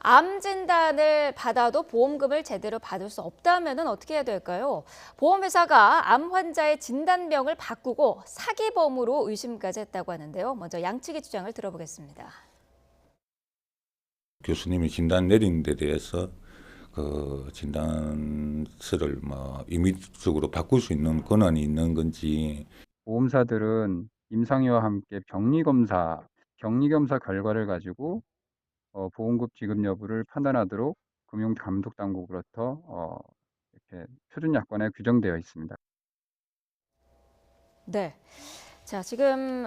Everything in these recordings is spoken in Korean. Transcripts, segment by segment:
암 진단을 받아도 보험금을 제대로 받을 수 없다면 어떻게 해야 될까요? 보험회사가 암 환자의 진단명을 바꾸고 사기범으로 의심까지 했다고 하는데요. 먼저 양측의 주장을 들어보겠습니다. 교수님이 진단 내린 데 대해서 그 진단서를 임의적으로 바꿀 수 있는 권한이 있는 건지. 보험사들은 임상의와 함께 격리검사 결과를 가지고 보험금 지급 여부를 판단하도록 금융감독당국으로부터 이렇게 표준약관에 규정되어 있습니다. 네. 자, 지금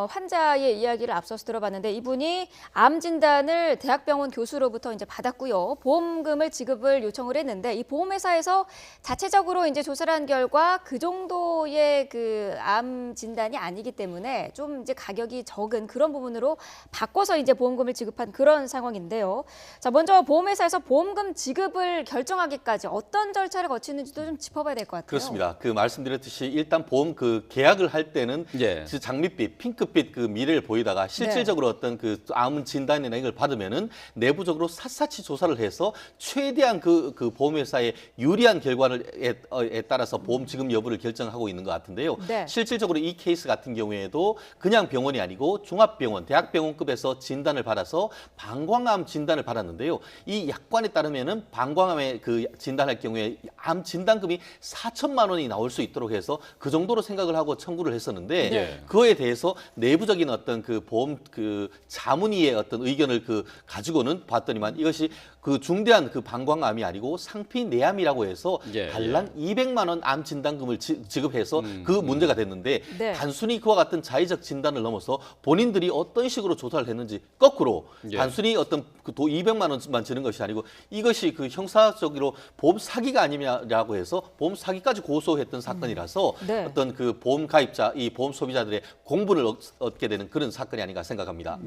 환자의 이야기를 앞서서 들어봤는데 이분이 암 진단을 대학병원 교수로부터 이제 받았고요. 보험금을 지급을 요청을 했는데 이 보험회사에서 자체적으로 이제 조사를 한 결과 그 정도의 그 암 진단이 아니기 때문에 좀 이제 가격이 적은 그런 부분으로 바꿔서 이제 보험금을 지급한 그런 상황인데요. 자, 먼저 보험회사에서 보험금 지급을 결정하기까지 어떤 절차를 거치는지도 좀 짚어봐야 될 것 같아요. 그렇습니다. 그 말씀드렸듯이 일단 보험 그 계약을 할 때는 그 장밋빛, 핑크빛 그 미래를 보이다가 실질적으로 어떤 그 암 진단이나 이걸 받으면은 내부적으로 샅샅이 조사를 해서 최대한 그 보험회사에 유리한 결과에 따라서 보험 지급 여부를 결정하고 있는 것 같은데요. 네. 실질적으로 이 케이스 같은 경우에도 그냥 병원이 아니고 중합병원, 대학병원급에서 진단을 받아서 방광암 진단을 받았는데요. 이 약관에 따르면은 방광암에 그 진단할 경우에 암 진단금이 4천만 원이 나올 수 있도록 해서 그 정도로 생각을 하고 청구를 했었는데 그거에 대해서 내부적인 어떤 그 보험 그 자문위의 어떤 의견을 그 가지고는 봤더니만 이것이 그 중대한 그 방광암이 아니고 상피내암이라고 해서 달랑 200만 원 암 진단금을 지급해서 그 문제가 됐는데 단순히 그와 같은 자의적 진단을 넘어서 본인들이 어떤 식으로 조사를 했는지 거꾸로 단순히 어떤 그 200만 원만 지는 것이 아니고 이것이 그 형사적으로 보험 사기가 아니냐라고 해서 보험 사기까지 고소했던 사건이라서 어떤 그 보험 가입자, 이 보험 소비자들의 공분을 얻게 되는 그런 사건이 아닌가 생각합니다.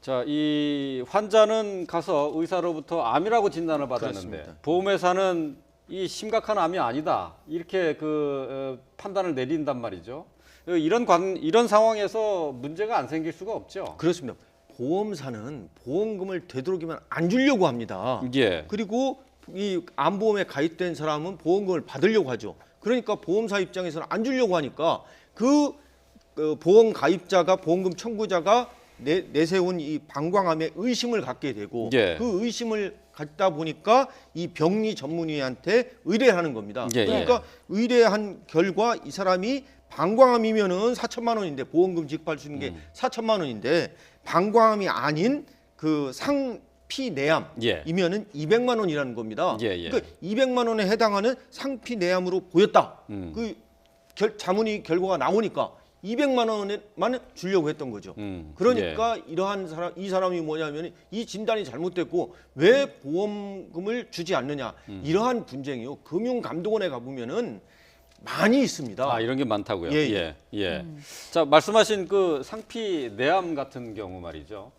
자, 이 환자는 가서 의사로부터 암이라고 진단을 받았는데 그렇습니다. 보험회사는 이 심각한 암이 아니다 이렇게 판단을 내린단 말이죠. 이런 상황에서 문제가 안 생길 수가 없죠. 그렇습니다. 보험사는 보험금을 되도록이면 안 주려고 합니다. 그리고 이 암보험에 가입된 사람은 보험금을 받으려고 하죠. 그러니까 보험사 입장에서는 안 주려고 하니까 그 보험 가입자가 보험금 청구자가 내세운 이 방광암에 의심을 갖게 되고 그 의심을 갖다 보니까 이 병리 전문의한테 의뢰하는 겁니다. 그러니까 의뢰한 결과 이 사람이 방광암이면은 4천만 원인데 보험금 지급할 수 있는 게 4천만 원인데 방광암이 아닌 그 상피내암이면은 200만 원이라는 겁니다. 그러니까 200만 원에 해당하는 상피내암으로 보였다. 그 자문위 결과가 나오니까 200만 원만 주려고 했던 거죠. 그러니까 이 사람이 뭐냐면 이 진단이 잘못됐고 왜 보험금을 주지 않느냐 이러한 분쟁이요. 금융감독원에 가보면은 많이 있습니다. 이런 게 많다고요. 자, 말씀하신 그 상피내암 같은 경우 말이죠.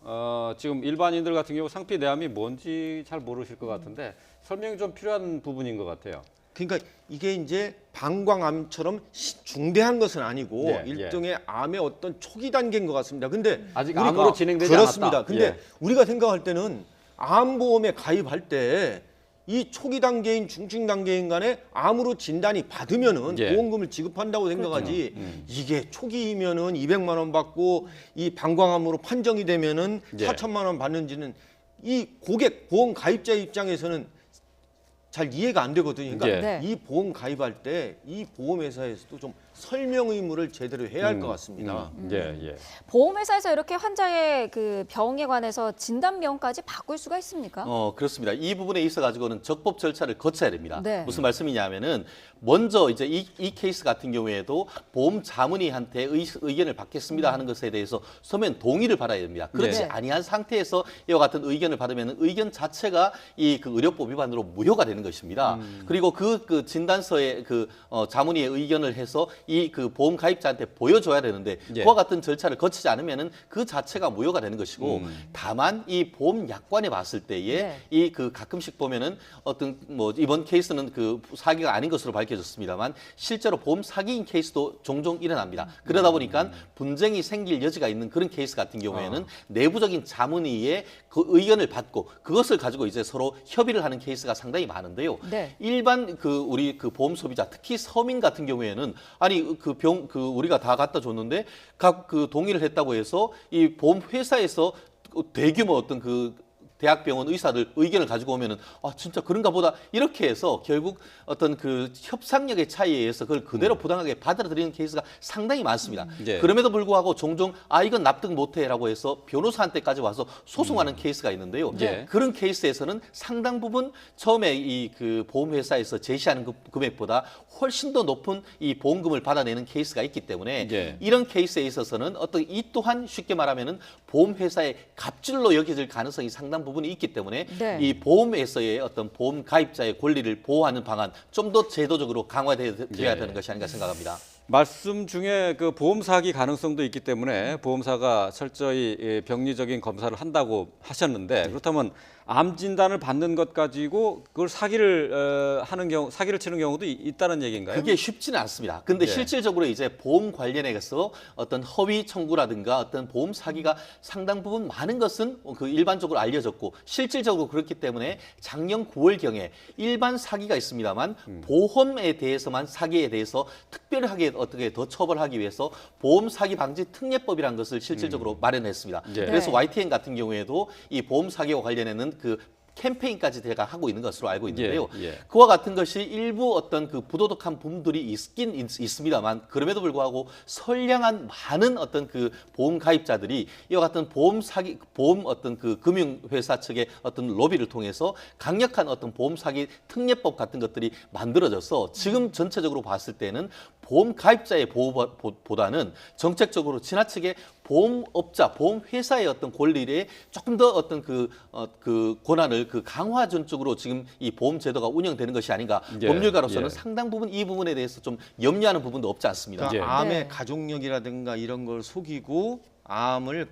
지금 일반인들 같은 경우 상피내암이 뭔지 잘 모르실 것 같은데 설명이 좀 필요한 부분인 것 같아요. 그러니까 이게 이제 방광암처럼 중대한 것은 아니고 일종의 암의 어떤 초기 단계인 것 같습니다. 근데 아직 암으로 진행되지 그렇습니다. 않았다. 근데 우리가 생각할 때는 암보험에 가입할 때 이 초기 단계인 중증 단계인 간에 암으로 진단이 받으면은 보험금을 지급한다고 생각하지 이게 초기이면은 200만 원 받고 이 방광암으로 판정이 되면은 4천만 원 받는지는 이 고객 보험 가입자 입장에서는 잘 이해가 안 되거든요. 그러니까 이 보험 가입할 때 이 보험회사에서도 좀 설명 의무를 제대로 해야 할 것 같습니다. 보험회사에서 이렇게 환자의 그 병에 관해서 진단명까지 바꿀 수가 있습니까? 그렇습니다. 이 부분에 있어 가지고는 적법 절차를 거쳐야 됩니다. 무슨 말씀이냐면은 먼저 이제 이 케이스 같은 경우에도 보험 자문위한테 의견을 받겠습니다 하는 것에 대해서 서면 동의를 받아야 됩니다. 그렇지 아니한 상태에서 이와 같은 의견을 받으면 의견 자체가 이 그 의료법 위반으로 무효가 되는 것입니다. 그리고 그 진단서에 그 자문위의 의견을 해서 이 그 보험 가입자한테 보여줘야 되는데 예. 그와 같은 절차를 거치지 않으면은 그 자체가 무효가 되는 것이고 다만 이 보험 약관에 봤을 때에 네. 이 그 가끔씩 보면은 어떤 뭐 이번 케이스는 그 사기가 아닌 것으로 밝혀졌습니다만 실제로 보험 사기인 케이스도 종종 일어납니다. 그러다 보니까 분쟁이 생길 여지가 있는 그런 케이스 같은 경우에는 내부적인 자문위의 그 의견을 받고 그것을 가지고 이제 서로 협의를 하는 케이스가 상당히 많은데요. 네. 일반 그 우리 그 보험 소비자 특히 서민 같은 경우에는 아니 그 우리가 다 갖다 줬는데 각 그 동의를 했다고 해서 이 보험 회사에서 대규모 어떤 그 대학병원 의사들 의견을 가지고 오면은 아 진짜 그런가 보다 이렇게 해서 결국 어떤 그 협상력의 차이에 의해서 그걸 그대로 부당하게 받아들이는 케이스가 상당히 많습니다. 예. 그럼에도 불구하고 종종 아 이건 납득 못해라고 해서 변호사한테까지 와서 소송하는 케이스가 있는데요. 예. 그런 케이스에서는 상당 부분 처음에 이 그 보험회사에서 제시하는 금액보다 훨씬 더 높은 이 보험금을 받아내는 케이스가 있기 때문에 예. 이런 케이스에 있어서는 어떤 이 또한 쉽게 말하면은 보험회사의 갑질로 여겨질 가능성이 상당 부분이 있기 때문에 네. 이 보험에서의 어떤 보험 가입자의 권리를 보호하는 방안 좀 더 제도적으로 강화되어야 예. 되는 것이 아닌가 생각합니다. 말씀 중에 그 보험 사기 가능성도 있기 때문에 보험사가 철저히 병리적인 검사를 한다고 하셨는데 그렇다면 암 진단을 받는 것 가지고 그걸 사기를 하는 경우, 사기를 치는 경우도 있다는 얘기인가요? 그게 쉽지는 않습니다. 근데 예. 실질적으로 이제 보험 관련해서 어떤 허위 청구라든가 어떤 보험 사기가 상당 부분 많은 것은 그 일반적으로 알려졌고 실질적으로 그렇기 때문에 작년 9월경에 일반 사기가 있습니다만 보험에 대해서만 사기에 대해서 특별하게 어떻게 더 처벌하기 위해서 보험 사기 방지 특례법이라는 것을 실질적으로 마련했습니다. 예. 그래서 네. YTN 같은 경우에도 이 보험 사기와 관련해는 그 캠페인까지 제가 하고 있는 것으로 알고 있는데요. 예, 예. 그와 같은 것이 일부 어떤 그 부도덕한 부분들이 있긴 있습니다만 그럼에도 불구하고 선량한 많은 어떤 그 보험 가입자들이 이와 같은 보험 사기, 보험 어떤 그 금융회사 측의 어떤 로비를 통해서 강력한 어떤 보험 사기 특례법 같은 것들이 만들어져서 지금 전체적으로 봤을 때는 보험 가입자의 보호보다는 정책적으로 지나치게 보험업자, 보험회사의 어떤 권리에 조금 더 어떤 그 권한을 그 강화전 쪽으로 지금 이 보험 제도가 운영되는 것이 아닌가. 예, 법률가로서는 예. 상당 부분 이 부분에 대해서 좀 염려하는 부분도 없지 않습니다. 그러니까 예. 암의 네. 가족력이라든가 이런 걸 속이고 암을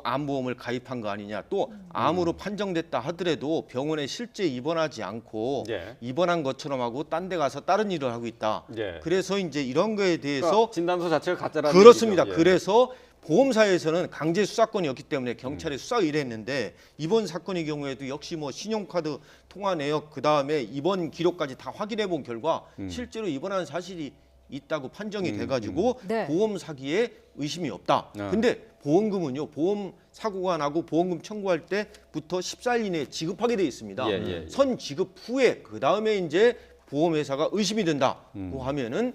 암보험을 가입한 거 아니냐. 또 암으로 판정됐다 하더라도 병원에 실제 입원하지 않고 예. 입원한 것처럼 하고 딴 데 가서 다른 일을 하고 있다. 예. 그래서 이제 이런 거에 대해서 그러니까 진단서 자체가 가짜라는 그렇습니다. 얘기죠. 예. 그래서 보험사에서는 강제 수사권이었기 때문에 경찰에 수사 의뢰했는데 이번 사건의 경우에도 역시 뭐 신용카드 통화 내역 그다음에 입원 기록까지 다 확인해 본 결과 실제로 입원한 사실이 있다고 판정이 돼가지고 네. 보험 사기에 의심이 없다. 근데 보험금은요, 보험 사고가 나고 보험금 청구할 때부터 14일 이내에 지급하게 돼 있습니다. 예. 선 지급 후에 그 다음에 이제 보험회사가 의심이 된다고 하면은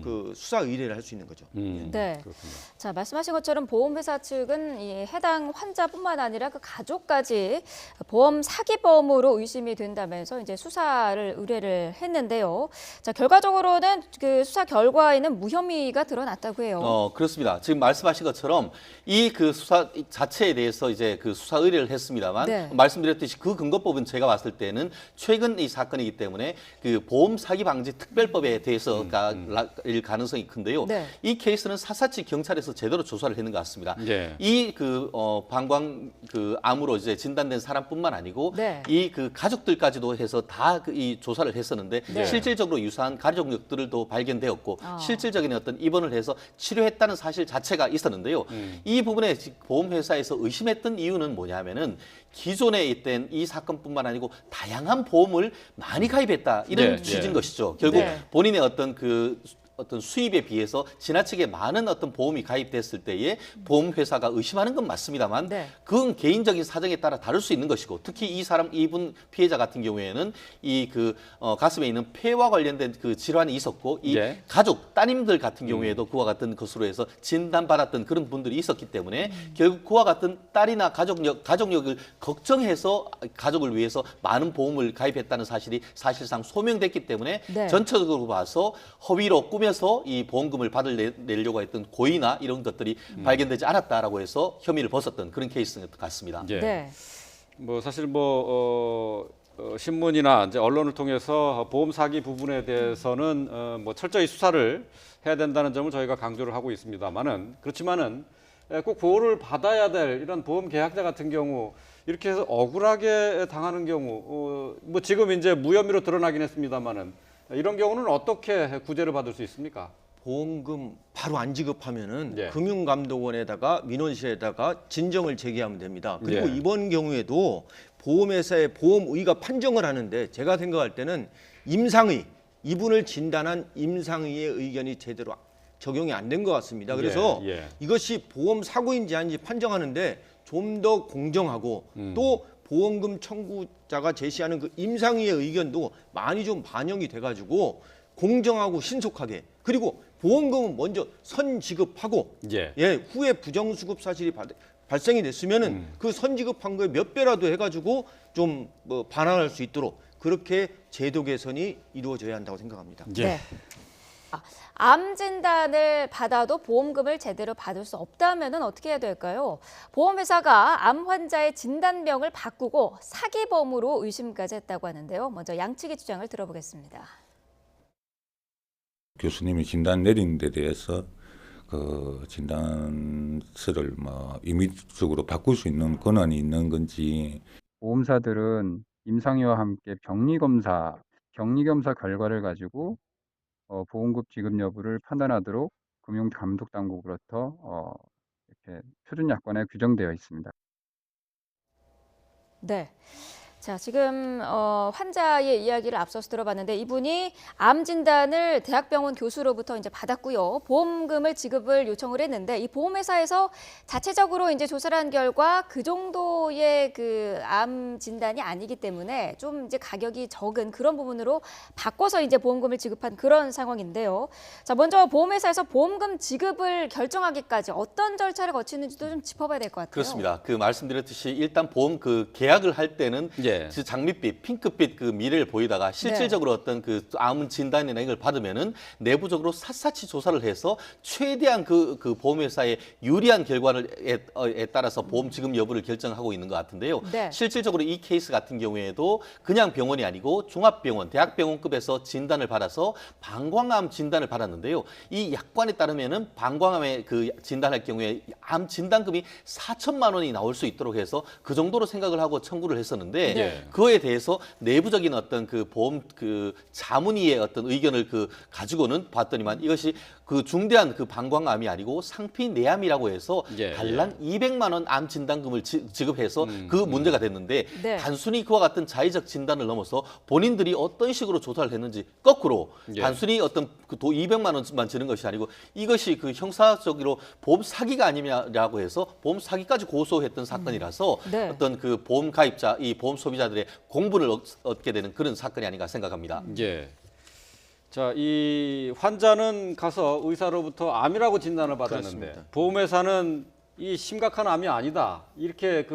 그 수사 의뢰를 할 수 있는 거죠. 네. 그렇군요. 자, 말씀하신 것처럼 보험회사 측은 이 해당 환자뿐만 아니라 그 가족까지 보험 사기범으로 의심이 된다면서 이제 수사를 의뢰를 했는데요. 자, 결과적으로는 그 수사 결과에는 무혐의가 드러났다고 해요. 그렇습니다. 지금 말씀하신 것처럼 이 그 수사 자체에 대해서 이제 그 수사 의뢰를 했습니다만 네. 말씀드렸듯이 그 근거법은 제가 봤을 때는 최근 이 사건이기 때문에 그 보험 사기 방지 특별법에 대해서가 일 가능성이 큰데요. 네. 이 케이스는 사사치 경찰에서 제대로 조사를 했는 것 같습니다. 예. 이 그 방광 그 암으로 이제 진단된 사람뿐만 아니고 네. 이 그 가족들까지도 해서 다 이 조사를 했었는데 네. 실질적으로 유사한 가족력들도 발견되었고 아. 실질적인 어떤 입원을 해서 치료했다는 사실 자체가 있었는데요. 이 부분에 보험회사에서 의심했던 이유는 뭐냐면은 기존에 있던 이 사건뿐만 아니고 다양한 보험을 많이 가입했다 이런 네, 취지인 네. 것이죠. 결국 네. 본인의 어떤 수입에 비해서 지나치게 많은 어떤 보험이 가입됐을 때에 보험회사가 의심하는 건 맞습니다만 네. 그건 개인적인 사정에 따라 다를 수 있는 것이고 특히 이분 피해자 같은 경우에는 이 가슴에 있는 폐와 관련된 그 질환이 있었고 이 예. 가족 따님들 같은 경우에도 그와 같은 것으로 해서 진단받았던 그런 분들이 있었기 때문에 결국 그와 같은 딸이나 가족력을 걱정해서 가족을 위해서 많은 보험을 가입했다는 사실이 사실상 소명됐기 때문에 네. 전체적으로 봐서 허위로 꾸며서 이 보험금을 받아내려고 했던 고의나 이런 것들이 발견되지 않았다라고 해서 혐의를 벗었던 그런 케이스 같습니다. 예. 네. 뭐 사실 뭐 신문이나 이제 언론을 통해서 보험 사기 부분에 대해서는 뭐 철저히 수사를 해야 된다는 점을 저희가 강조를 하고 있습니다만은 그렇지만은 꼭 보호를 받아야 될 이런 보험 계약자 같은 경우 이렇게 해서 억울하게 당하는 경우 뭐 지금 이제 무혐의로 드러나긴 했습니다만은 이런 경우는 어떻게 구제를 받을 수 있습니까? 보험금 바로 안 지급하면은 예. 금융감독원에다가 민원실에다가 진정을 제기하면 됩니다. 그리고 예. 이번 경우에도 보험회사의 보험의가 판정을 하는데 제가 생각할 때는 임상의 이분을 진단한 임상의의 의견이 제대로 적용이 안 된 것 같습니다. 그래서 예, 예. 이것이 보험 사고인지 아닌지 판정하는데 좀 더 공정하고 또 보험금 청구자가 제시하는 그 임상의의 의견도 많이 좀 반영이 돼가지고 공정하고 신속하게 그리고 보험금은 먼저 선지급하고 예. 후에 부정수급 사실이 발생이 됐으면은 그 선지급한 거에 몇 배라도 해가지고 좀 뭐 반환할 수 있도록 그렇게 제도 개선이 이루어져야 한다고 생각합니다. 예. 네. 암 진단을 받아도 보험금을 제대로 받을 수 없다면 어떻게 해야 될까요? 보험회사가 암 환자의 진단명을 바꾸고 사기범으로 의심까지 했다고 하는데요. 먼저 양측의 주장을 들어보겠습니다. 교수님이 진단 내린 데 대해서 그 진단서를 뭐 임의적으로 바꿀 수 있는 권한이 있는 건지 보험사들은 임상의와 함께 병리검사 결과를 가지고 보험급 지급 여부를 판단하도록 금융감독당국으로부터 이렇게 표준약관에 규정되어 있습니다. 네. 자, 지금 환자의 이야기를 앞서서 들어봤는데 이분이 암 진단을 대학병원 교수로부터 이제 받았고요. 보험금을 지급을 요청을 했는데 이 보험회사에서 자체적으로 이제 조사를 한 결과 그 정도의 그 암 진단이 아니기 때문에 좀 이제 가격이 적은 그런 부분으로 바꿔서 이제 보험금을 지급한 그런 상황인데요. 자, 먼저 보험회사에서 보험금 지급을 결정하기까지 어떤 절차를 거치는지도 좀 짚어봐야 될 것 같아요. 그렇습니다. 그 말씀드렸듯이 일단 보험 그 계약을 할 때는 예. 그 장밋빛, 핑크빛 그 미래를 보이다가 실질적으로 어떤 그 암 진단이나 이걸 받으면은 내부적으로 샅샅이 조사를 해서 최대한 그 보험회사에 유리한 결과에 따라서 보험 지급 여부를 결정하고 있는 것 같은데요. 네. 실질적으로 이 케이스 같은 경우에도 그냥 병원이 아니고 중합병원, 대학병원급에서 진단을 받아서 방광암 진단을 받았는데요. 이 약관에 따르면은 방광암에 그 진단할 경우에 암 진단금이 4천만 원이 나올 수 있도록 해서 그 정도로 생각을 하고 청구를 했었는데 네. 그거에 대해서 내부적인 어떤 그 보험 그 자문위의 어떤 의견을 그 가지고는 봤더니만 이것이 그 중대한 그 방광암이 아니고 상피내암이라고 해서 예, 달랑 200만 원 암 진단금을 지급해서 그 문제가 됐는데 네. 단순히 그와 같은 자의적 진단을 넘어서 본인들이 어떤 식으로 조사를 했는지 거꾸로 예. 단순히 어떤 그 200만 원만 주는 것이 아니고 이것이 그 형사적으로 보험 사기가 아니냐라고 해서 보험 사기까지 고소했던 사건이라서 네. 어떤 그 보험 가입자, 이 보험 소비자들의 공분을 얻게 되는 그런 사건이 아닌가 생각합니다. 예. 자, 이 환자는 가서 의사로부터 암이라고 진단을 받았는데 그렇습니다. 보험회사는 이 심각한 암이 아니다 이렇게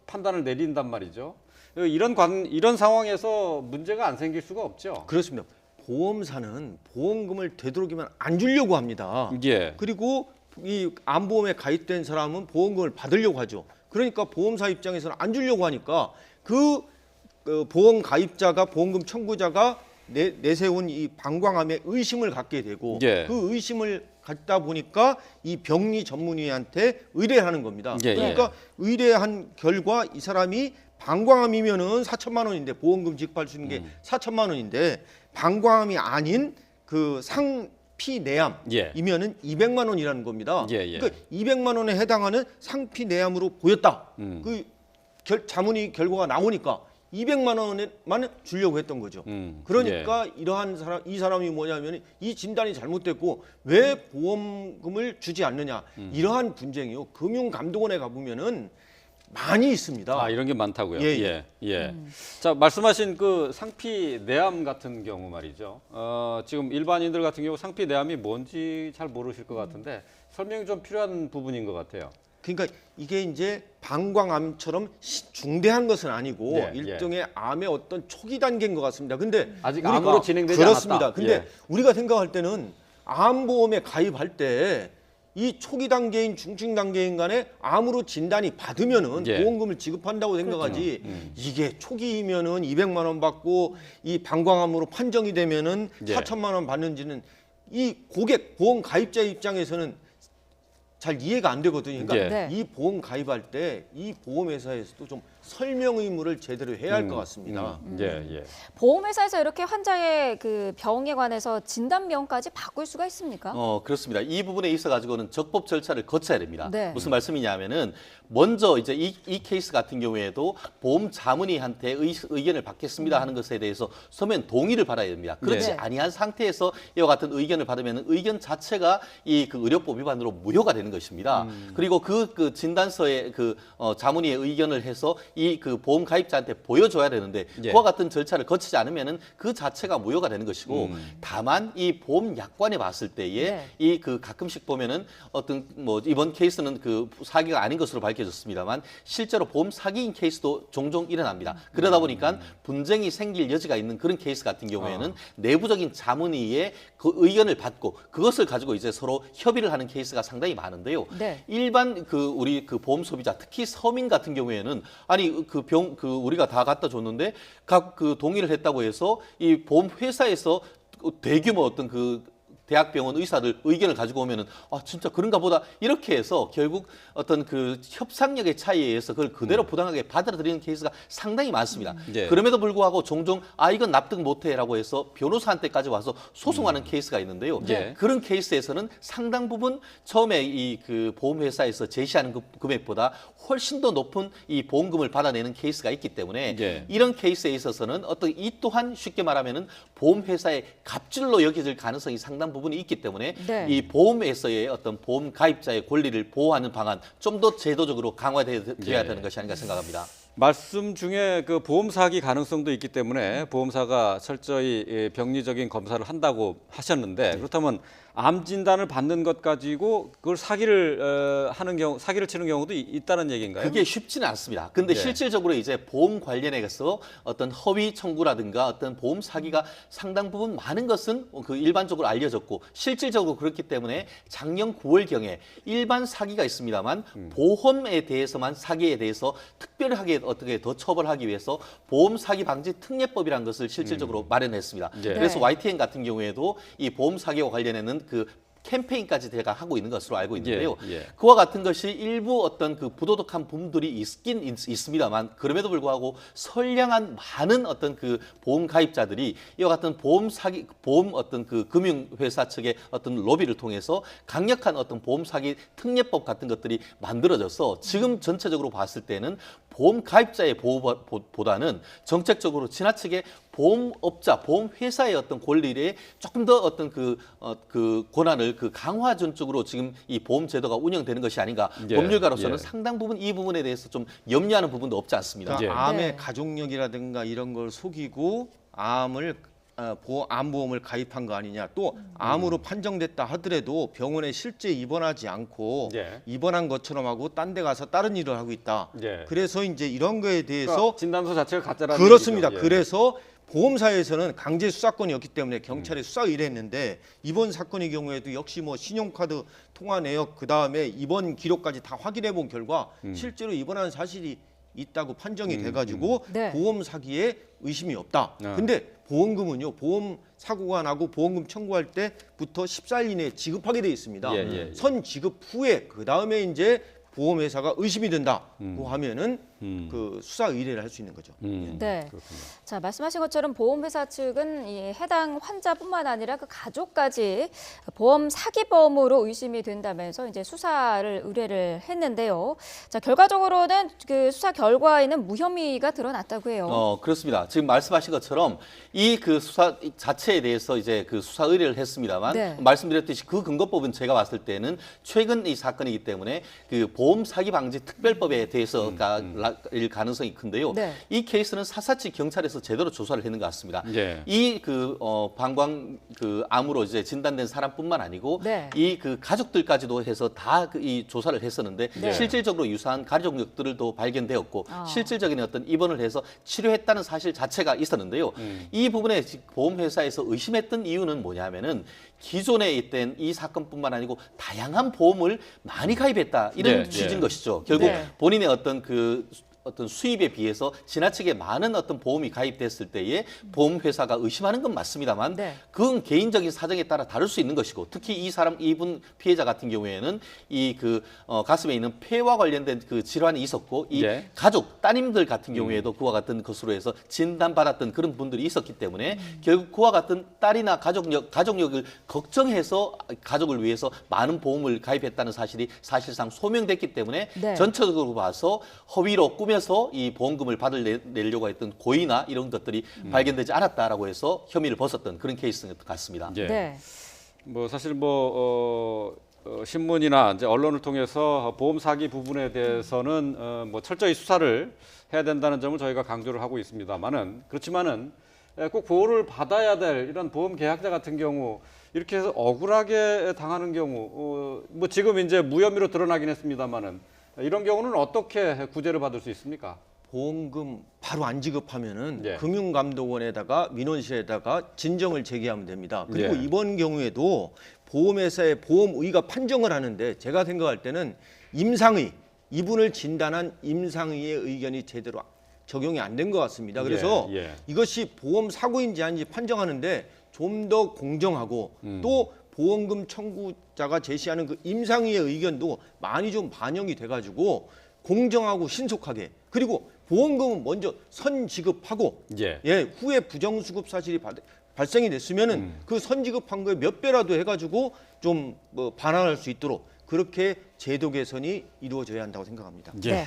판단을 내린단 말이죠. 이런 상황에서 문제가 안 생길 수가 없죠. 그렇습니다. 보험사는 보험금을 되도록이면 안 주려고 합니다. 예. 그리고 이 암보험에 가입된 사람은 보험금을 받으려고 하죠. 그러니까 보험사 입장에서는 안 주려고 하니까 그 보험 가입자가 보험금 청구자가 내세운 이 방광암에 의심을 갖게 되고 예. 그 의심을 갖다 보니까 이 병리 전문의한테 의뢰하는 겁니다. 예, 그러니까 의뢰한 결과 이 사람이 방광암이면은 4천만 원인데 보험금 지급할 수 있는 게 4천만 원인데 방광암이 아닌 그 상피내암이면은 200만 원이라는 겁니다. 예, 예. 그러니까 200만 원에 해당하는 상피내암으로 보였다. 그 자문위 결과가 나오니까 200만 원만 주려고 했던 거죠. 그러니까 이러한 사람, 이 사람이 뭐냐면 이 진단이 잘못됐고 왜 보험금을 주지 않느냐 이러한 분쟁이요. 금융감독원에 가보면은 많이 있습니다. 아, 이런 게 많다고요. 예, 예. 예. 자, 말씀하신 그 상피내암 같은 경우 말이죠. 지금 일반인들 같은 경우 상피내암이 뭔지 잘 모르실 것 같은데 설명이 좀 필요한 부분인 것 같아요. 그러니까 이게 이제 방광암처럼 중대한 것은 아니고 네, 일종의 암의 어떤 초기 단계인 것 같습니다. 근데 아직 우리가 암으로 진행되지 그렇습니다. 않았다. 근데 예. 우리가 생각할 때는 암보험에 가입할 때 이 초기 단계인 중증 단계인 간에 암으로 진단이 받으면은 예. 보험금을 지급한다고 생각하지. 이게 초기이면은 200만 원 받고 이 방광암으로 판정이 되면은 예. 4천만 원 받는지는 이 고객 보험 가입자 입장에서는 잘 이해가 안 되거든요. 그러니까 예. 네. 이 보험 가입할 때 이 보험회사에서도 좀 설명 의무를 제대로 해야 할 것 같습니다. 예, 예. 보험회사에서 이렇게 환자의 그 병에 관해서 진단명까지 바꿀 수가 있습니까? 그렇습니다. 이 부분에 있어 가지고는 적법 절차를 거쳐야 됩니다. 네. 무슨 말씀이냐면은 먼저 이제 이 케이스 같은 경우에도 보험 자문위한테 의견을 받겠습니다 하는 것에 대해서 서면 동의를 받아야 됩니다. 그렇지 네. 아니한 상태에서 이와 같은 의견을 받으면 의견 자체가 이 그 의료법 위반으로 무효가 되는 것입니다. 그리고 그 진단서에 자문위의 의견을 해서 이 그 보험 가입자한테 보여줘야 되는데 예. 그와 같은 절차를 거치지 않으면은 그 자체가 무효가 되는 것이고 다만 이 보험 약관에 봤을 때에 네. 이 그 가끔씩 보면은 어떤 뭐 이번 케이스는 그 사기가 아닌 것으로 밝혀졌습니다만 실제로 보험 사기인 케이스도 종종 일어납니다. 그러다 보니까 분쟁이 생길 여지가 있는 그런 케이스 같은 경우에는 내부적인 자문위의 그 의견을 받고 그것을 가지고 이제 서로 협의를 하는 케이스가 상당히 많은데요. 네. 일반 우리 보험 소비자 특히 서민 같은 경우에는 아니 우리가 다 갖다 줬는데 각 동의를 했다고 해서 이 보험 회사에서 대규모 어떤 대학병원 의사들 의견을 가지고 오면은 진짜 그런가 보다 이렇게 해서 결국 어떤 협상력의 차이에 의해서 그걸 그대로 부당하게 받아들이는 케이스가 상당히 많습니다. 예. 그럼에도 불구하고 종종 이건 납득 못해라고 해서 변호사한테까지 와서 소송하는 케이스가 있는데요. 예. 그런 케이스에서는 상당 부분 처음에 이 보험회사에서 제시하는 금액보다 훨씬 더 높은 이 보험금을 받아내는 케이스가 있기 때문에 예. 이런 케이스에 있어서는 이 또한 쉽게 말하면은 보험회사의 갑질로 여겨질 가능성이 상당 부분이 있기 때문에 네. 이 보험에서의 어떤 보험 가입자의 권리를 보호하는 방안 좀 더 제도적으로 강화돼야 예. 되는 것이 아닌가 생각합니다. 말씀 중에 그 보험 사기 가능성도 있기 때문에 보험사가 철저히 병리적인 검사를 한다고 하셨는데 그렇다면 암 진단을 받는 것 가지고 그걸 사기를 하는 경우, 사기를 치는 경우도 있다는 얘기인가요? 그게 쉽지는 않습니다. 근데 예. 실질적으로 이제 보험 관련해서 어떤 허위 청구라든가 어떤 보험 사기가 상당 부분 많은 것은 일반적으로 알려졌고 실질적으로 그렇기 때문에 작년 9월경에 일반 사기가 있습니다만 보험에 대해서만 사기에 대해서 특별하게 어떻게 더 처벌하기 위해서 보험 사기 방지 특례법이라는 것을 실질적으로 마련했습니다. 예. 그래서 네. YTN 같은 경우에도 이 보험 사기와 관련해는 캠페인까지 제가 하고 있는 것으로 알고 있는데요. 예, 예. 그와 같은 것이 일부 어떤 부도덕한 부분들이 있긴 있습니다만 그럼에도 불구하고 선량한 많은 어떤 보험 가입자들이 이와 같은 보험 어떤 금융회사 측의 어떤 로비를 통해서 강력한 어떤 보험 사기 특례법 같은 것들이 만들어져서 지금 전체적으로 봤을 때는 보험 가입자의 보호보다는 정책적으로 지나치게 보험업자, 보험회사의 어떤 권리에 조금 더 어떤 권한을 강화준 쪽으로 지금 이 보험 제도가 운영되는 것이 아닌가. 예, 법률가로서는 예. 상당 부분 이 부분에 대해서 좀 염려하는 부분도 없지 않습니다. 그러니까 예. 암의 네. 가족력이라든가 이런 걸 속이고 암보험을 가입한 거 아니냐. 또 암으로 판정됐다 하더라도 병원에 실제 입원하지 않고 예. 입원한 것처럼 하고 딴 데 가서 다른 일을 하고 있다. 예. 그래서 이제 이런 거에 대해서 그러니까 진단서 자체가 가짜라는 그렇습니다. 얘기죠. 예. 그래서 보험사에서는 강제 수사권이었기 때문에 경찰에 수사 의뢰했는데 이번 사건의 경우에도 역시 신용카드 통화 내역 그다음에 입원 기록까지 다 확인해 본 결과 실제로 입원한 사실이 있다고 판정이 돼가지고 네. 보험 사기에 의심이 없다. 근데 보험금은요. 보험 사고가 나고 보험금 청구할 때부터 14일 이내에 지급하게 돼 있습니다. 예, 예, 예. 선 지급 후에 그다음에 이제 보험회사가 의심이 된다고 하면은 수사 의뢰를 할 수 있는 거죠. 네. 자, 말씀하신 것처럼 보험회사 측은 이 해당 환자뿐만 아니라 그 가족까지 보험 사기범으로 의심이 된다면서 이제 수사를 의뢰를 했는데요. 자, 결과적으로는 수사 결과에는 무혐의가 드러났다고 해요. 그렇습니다. 지금 말씀하신 것처럼 이 수사 자체에 대해서 이제 수사 의뢰를 했습니다만 네. 말씀드렸듯이 그 근거법은 제가 봤을 때는 최근 이 사건이기 때문에 보험 사기 방지 특별법에 대해서가 일 가능성이 큰데요. 네. 이 케이스는 사사치 경찰에서 제대로 조사를 했는 것 같습니다. 예. 이 방광 암으로 이제 진단된 사람뿐만 아니고 네. 이 가족들까지도 해서 다 이 조사를 했었는데 네. 실질적으로 유사한 가족력들도 발견되었고 실질적인 어떤 입원을 해서 치료했다는 사실 자체가 있었는데요. 이 부분에 보험회사에서 의심했던 이유는 뭐냐면은 기존에 있던 이 사건뿐만 아니고 다양한 보험을 많이 가입했다 이런 예, 취지인 예. 것이죠. 결국 네. 본인의 어떤 수입에 비해서 지나치게 많은 어떤 보험이 가입됐을 때에 보험회사가 의심하는 건 맞습니다만 네. 그건 개인적인 사정에 따라 다를 수 있는 것이고 특히 이분 피해자 같은 경우에는 가슴에 있는 폐와 관련된 그 질환이 있었고 이 예. 가족 따님들 같은 경우에도 그와 같은 것으로 해서 진단받았던 그런 분들이 있었기 때문에 결국 그와 같은 딸이나 가족력을 걱정해서 가족을 위해서 많은 보험을 가입했다는 사실이 사실상 소명됐기 때문에 네. 전체적으로 봐서 허위로 꾸며서 이 보험금을 받아내려고 했던 고의나 이런 것들이 발견되지 않았다라고 해서 혐의를 벗었던 그런 케이스 같습니다. 예. 네. 뭐 사실 신문이나 이제 언론을 통해서 보험 사기 부분에 대해서는 뭐 철저히 수사를 해야 된다는 점을 저희가 강조를 하고 있습니다만은 그렇지만은 꼭 보호를 받아야 될 이런 보험 계약자 같은 경우 이렇게 해서 억울하게 당하는 경우 뭐 지금 이제 무혐의로 드러나긴 했습니다만은 이런 경우는 어떻게 구제를 받을 수 있습니까? 보험금 바로 안 지급하면은 예. 금융감독원에다가 민원실에다가 진정을 제기하면 됩니다. 그리고 예. 이번 경우에도 보험회사의 보험의가 판정을 하는데 제가 생각할 때는 임상의 이분을 진단한 임상의의 의견이 제대로 적용이 안 된 것 같습니다. 그래서 예. 이것이 보험 사고인지 아닌지 판정하는데 좀 더 공정하고 또 보험금 청구자가 제시하는 그 임상의의 의견도 많이 좀 반영이 돼가지고 공정하고 신속하게 그리고 보험금은 먼저 선지급하고 예. 후에 부정수급 사실이 발생이 됐으면은 그 선지급한 거에 몇 배라도 해가지고 좀 반환할 수 있도록 그렇게 제도 개선이 이루어져야 한다고 생각합니다. 예. 네.